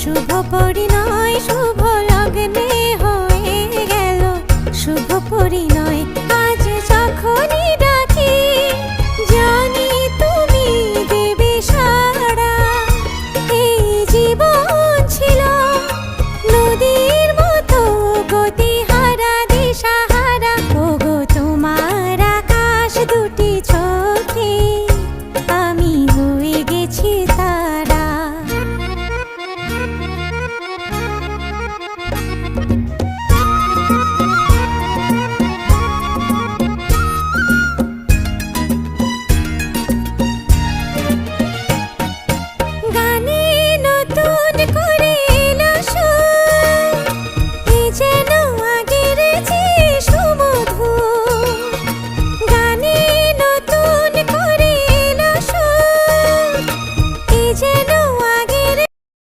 শুভ পরিণয় শুভ লগ্নে হয়ে গেল শুভ পরিণয়। আজ যখনই ডাকি জানি তুমি দেবে সাড়া, এই জীবন